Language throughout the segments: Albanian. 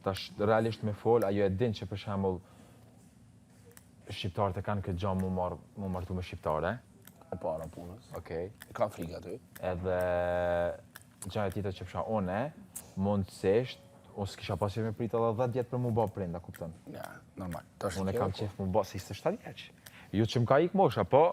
tash realisht me fol, ajo e din që për shembull shqiptarët e kanë këtë gjë mu martu me shqiptare. E para punës. Okej. Ka frikë aty. Edhe gjëja tjetër që fsha une, mundësisht, ose kisha pas qef me prit edhe 10 vjet për mu bë prind, a kupton? Ja, normal. Unë kam qef mu bë si 27 vjeç. Jo që më ka ik mosha, po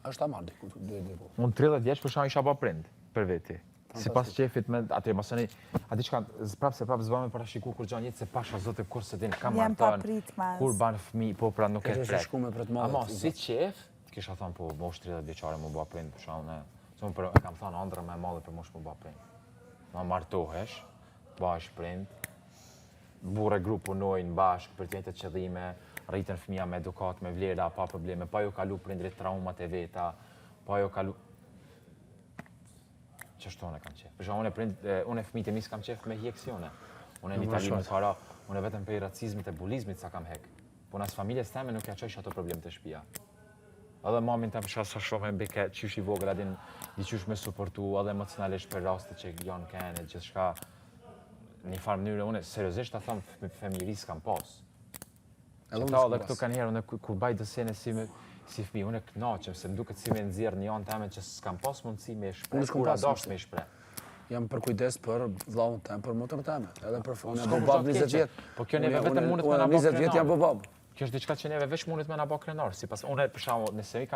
është ta marrë diku, diku. unë 30 vjeç për shkak isha bë prind për veti. Sipas qefit me atë masoni, a diçka prapë zbame parashiku kur gjanë jetë se pasha zotë kur se din kam marrën. Kur ban fëmijë, po pra nuk e pret. Ama si qef, kisha thënë po mosh 30 vjeçare më bë prind për shkak e kam thënë ëndra më e madhe për mosh më bë prind. Ma martohesh, bash prind, burre grup punojnë bashkë për të njëjtat qëllime, rritën fëmija me edukat, me vlera, pa probleme, pa jo kalu prindrit traumat e veta, pa jo kalu... Qështu unë e kam qef. Për shkak unë e fëmijët e mis kam qef me hjekësione. Unë e në Itali me para, unë e vetëm për racizmit e bulizmit sa kam hek. Po nas familjes teme nuk ja qojsh ato problem të shtëpia. Edhe mamin të përshka sa shohme mbike qysh i vogël, adin diqysh me suportu, edhe emocionalisht për raste që janë kene, gjithçka një farë mënyrë, unë seriozisht ta thëmë familjeris kam pas. Që ta edhe këtu kanë herë, unë kur baj dësene si fëmi, unë e knaqem, se më duket si me nëzirë një anë teme që s'kam pas mundësi me shpre, kur a dasht me shpre. Jam për kujdes për vllahun tem, për motrën teme, edhe për unë e bobab 20 vjet. Po kjo neve vetëm mundet me na bë 20 vjet jam bobab. Kjo është diçka që neve veç mundet me na bë krenar, sipas unë për shembull, nëse i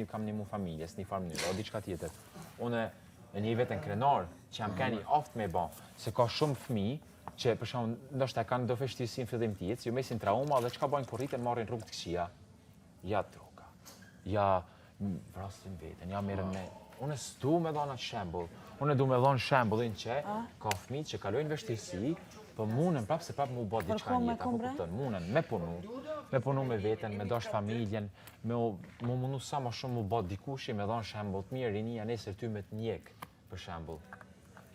kam nimu familjes në një farë mënyrë, o diçka tjetër. Unë e një veten krenar që jam keni oft me bë, se ka shumë fëmijë që për shembull ndoshta kanë do vështirësi në fillim të jetës, ju mesin trauma dhe çka bajnë kur rriten marrin rrugë të këqija. Ja droga. Ja vrastin veten, ja merren me unë s'du me dhona shembull. Unë du me dhonë shembullin që ka fëmijë që kalojnë vështirësi, po munën prapë se prapë mu bë diçka në jetë, apo kupton, munën me punu me veten, me dash familjen, me mundu sa më shumë mu bë dikushi, me dhonë shembull të mirë, rinia nesër ty me të njek, për shembull.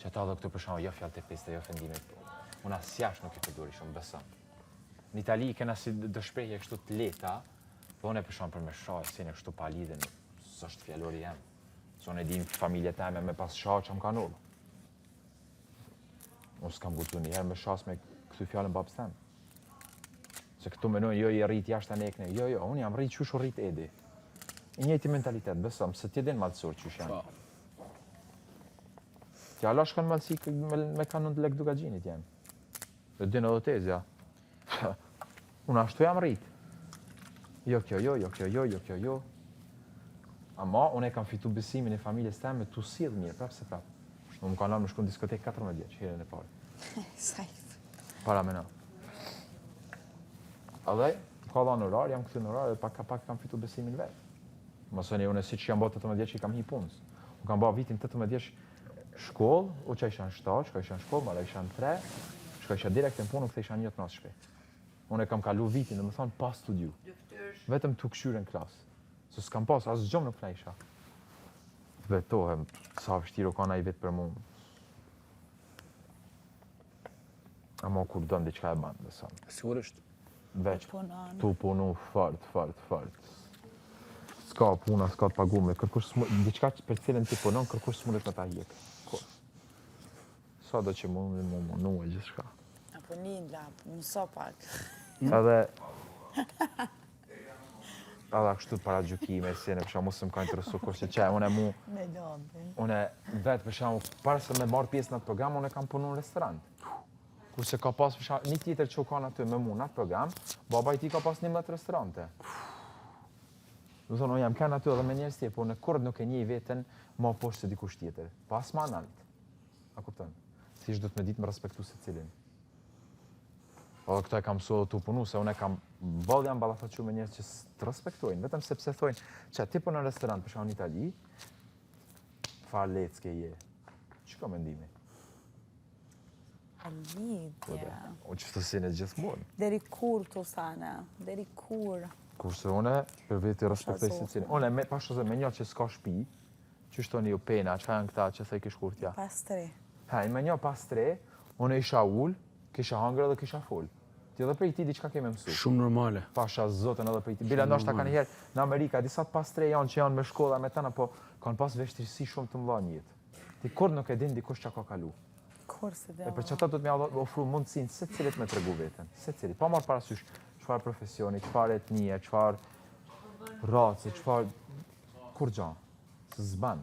Që ata dhe këtu për shembull, jo fjalë të peste, jo ofendimet. Unë asjash nuk i përdori shumë, besëm. Në Itali kena si dëshprehje kështu të leta, po unë e për shembull për me shoh, si në kështu pa lidhje, s'është fjalori jam. Unë e dim familje teme me pas shah që më kanë ullë. Unë s'kam gutu njëherë me shas me këtu fjallën babës temë. Se këtu menojnë, jo, i rrit jashtë anekne. Jo, unë jam rrit qysh u rrit Edi. I njëjti mentalitet, besëm, se ti din malësur qysh janë. Tja la shkon malësi me kanon të lek duka gjinit jenë. Dhe din edhe tezja. Unë ashtu jam rrit. Jo kjo. Ama, unë e kam fitu besimin e familjes teme tu sjell mirë, prapë se prapë. Unë më kanë lanë me shku në diskotek 14 vjeç, herën e parë. Sajf. Para me na. Edhe, ka dhanë orar, jam këthy në orar, dhe pak kam fitu besimin vetë. Mësoni, unë si që jam bërë 18 vjeç i kam hi punës. Unë kam bërë vitin 18 vjeç shkollë, u që isha në 7, shka isha në shkollë, mara isha në 3, shka isha direkt në punë, u këthe isha njët nas shpe. Unë e kam kalu vitin, dhe më thonë, pas studiu. Vetëm të këshyre në klasë. Se s'kam pas, asë gjëmë nuk na isha. Vetohem, sa vështiru ka na i vetë për mu. Ama kur dënë diqka e banë, dhe samë. Sigurisht. Veç, tu punu fart. S'ka puna, s'ka të pagume. Diqka për cilën ti punon, kërkush s'mundet me ta hjek. Sa do që mundet mu munu e gjithë shka. Apo një lap, mëso pak. Edhe kështu para gjukime, si në përshamu së më ka interesu kurse që unë vetë përshamu, parë se me marrë pjesë në atë program, unë e kam punu në restorant. Kurse ka pas përshamu, një tjetër që u ka në aty me mu në atë program, baba i ti ka pas 11 restorante. Dhe thonë, unë jam kanë aty edhe me njerës tje, po në kurrë nuk e njej vetën ma poshtë se dikush tjetër. Pas ma naltë. A kupton? Si ishtë do të me ditë me respektu se cilin. Edhe këto e kam mësu të punu, se unë e kam jam ballafaqur me njerëz që të respektojnë, vetëm sepse thojnë që ti punon në restorant, për shembull në Itali, farë lecke je. Ç'ka mendimi? A lidhje. O që fëtësin e gjithmonë. Deri kur të usane, deri kur. Kurse une, për veti respektoj se cilin. Une, pashtu se me një që s'ka shtëpi, që shtoni ju pena, që janë këta që thej kish kurtja. Pas 3. Me një pas 3, une isha ull, kisha hangër dhe kisha fol. Ti edhe prej ti diçka keme mësu. Shumë normale. Pasha zotën edhe prej ti. Bila ndoshta kanë herë në Amerika, disa pas 3 janë që janë me shkolla me tëna, po kanë pas vështirësi shumë të mëdha në jetë. Ti kur nuk e din dikush çka ka kalu. Kur si dhe. E për çfarë do të më ofru mundësinë secilit me tregu veten, secilit. Pa marrë parasysh çfarë profesioni, çfarë etnie, çfarë race, çfarë kur gjo. S'zban.